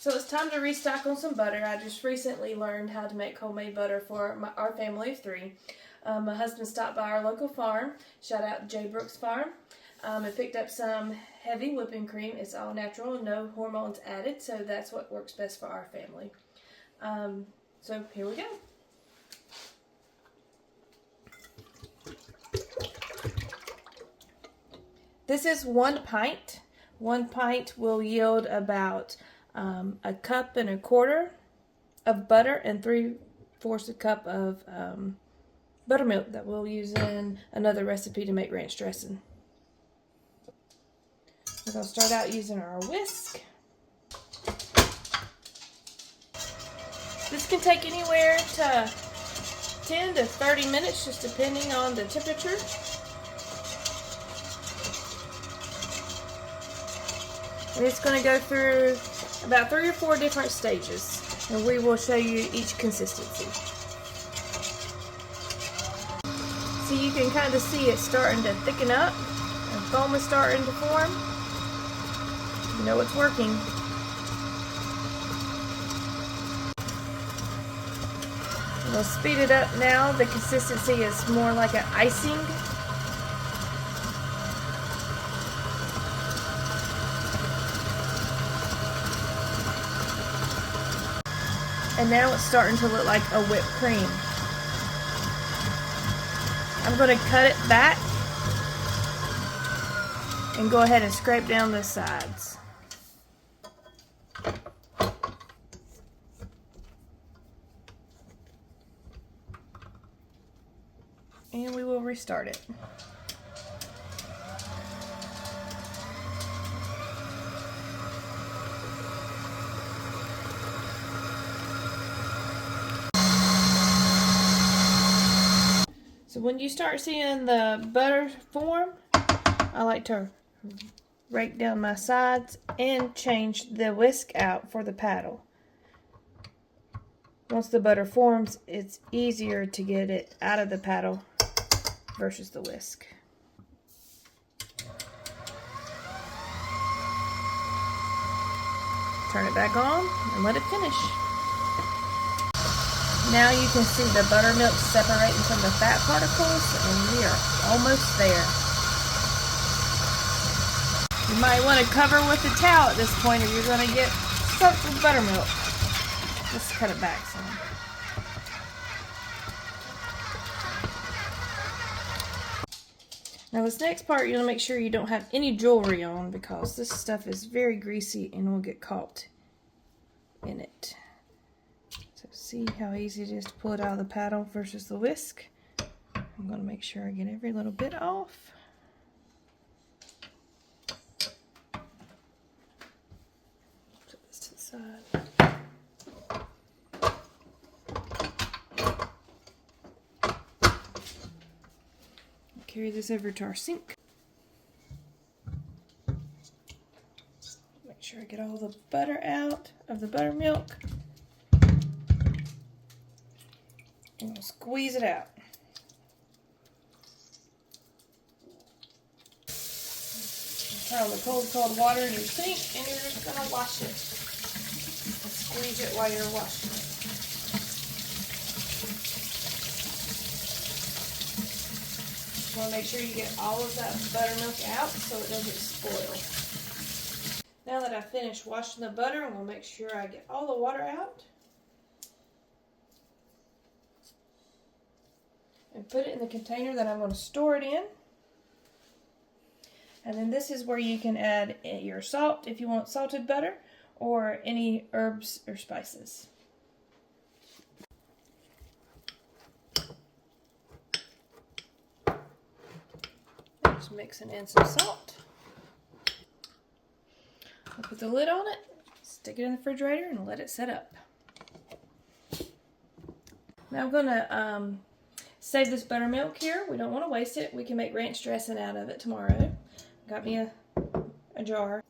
So it's time to restock on some butter. I just recently learned how to make homemade butter for our family of 3. My husband stopped by our local farm. Shout out J. Brooks Farm. And picked up some heavy whipping cream. It's all natural, no hormones added, so that's what works best for our family. So here we go. This is 1 pint. 1 pint will yield about 1.25 cups of butter and 3/4 a cup of buttermilk that we'll use in another recipe to make ranch dressing. We're going to start out using our whisk. This can take anywhere to 10 to 30 minutes, just depending on the temperature. And it's going to go through about 3 or 4 different stages, and we will show you each consistency. So you can kind of see it starting to thicken up, and foam is starting to form. You know it's working. We'll speed it up now. The consistency is more like an icing. And now it's starting to look like a whipped cream. I'm going to cut it back and go ahead and scrape down the sides. And we will restart it. So when you start seeing the butter form, I like to rake down my sides and change the whisk out for the paddle. Once the butter forms, it's easier to get it out of the paddle versus the whisk. Turn it back on and let it finish. Now you can see the buttermilk separating from the fat particles, and we are almost there. You might want to cover with a towel at this point, or you're going to get soaked with buttermilk. Let's cut it back some. Now this next part, you want to make sure you don't have any jewelry on, because this stuff is very greasy and will get caught in it. So see how easy it is to pull it out of the paddle versus the whisk. I'm going to make sure I get every little bit off. Put this to the side. Carry this over to our sink. Make sure I get all the butter out of the buttermilk. And we'll squeeze it out. Turn on the cold water in your sink, and you're just going to wash it. And squeeze it while you're washing it. You want to make sure you get all of that buttermilk out so it doesn't spoil. Now that I've finished washing the butter, I'm going to make sure I get all the water out. And put it in the container that I'm going to store it in. And then this is where you can add your salt if you want salted butter, or any herbs or spices. Just mixing in some salt. I'll put the lid on it, stick it in the refrigerator, and let it set up. Now I'm going to save this buttermilk here. We don't want to waste it. We can make ranch dressing out of it tomorrow. Got me a jar.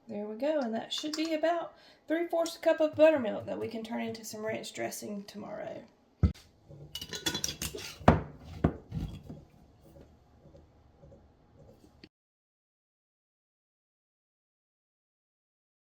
There we go, and that should be about 3/4 cup of buttermilk that we can turn into some ranch dressing tomorrow.